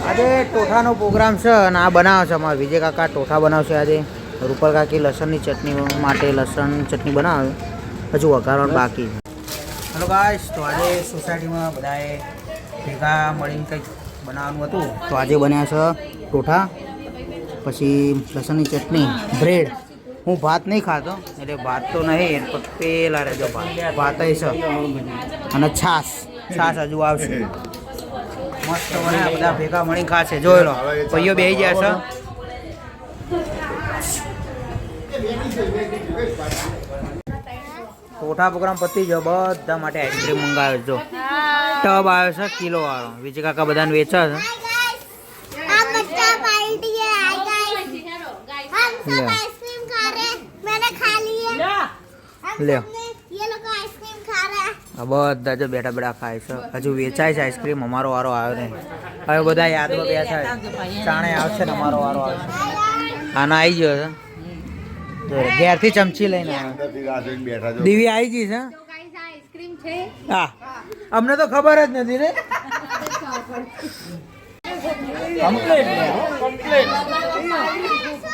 આજે ટોઠાનો પ્રોગ્રામ છે અને આ બનાવે છે અમારા વિજય કાકા ટોઠા બનાવશે આજે. રૂપલ કાકી લસણની ચટણી માટે લસણ ચટણી બનાવે, હજુ વઘારવાનું બાકી. હેલો ગાઈસ, તો આજે સોસાયટીમાં બધાએ ભેગા મળીને કંઈક બનાવવાનું હતું, તો આજે બન્યા છે ટોઠા, પછી લસણની ચટણી, બ્રેડ. હું ભાત નહીં ખાતો એટલે ભાત તો નહીં, પેલા રહેજો ભાત છે અને છાશ હજુ આવશે. મસ્ત બને, બધા ભેગા મળીને ખાશે. જોઈ લો, ભાઈઓ બેસી ગયા છે. ટોઠા પ્રોગ્રામ પતી ગયો, બધા માટે આઈસ્ક્રીમ મંગાવ્યો. જો ટબ આવ્યો છે કિલો વાળો, વિજય કાકા બધાને વેચે છે. લે બધા જો બેઠા બેઠા ખાય છે. હજુ વેચાય છે આઈસ્ક્રીમ, અમારો વારો આવ્યો નહીં. હવે બધા યાદમાં બેઠા ચાણે આવશે ને અમારો વારો આવશે. આના આવી ગયો છે, ઘેરથી ચમચી લઈને આવ્યો. દીવી આવી ગઈ છે. હા, અમને તો ખબર જ નથી ને. કમ્પ્લીટ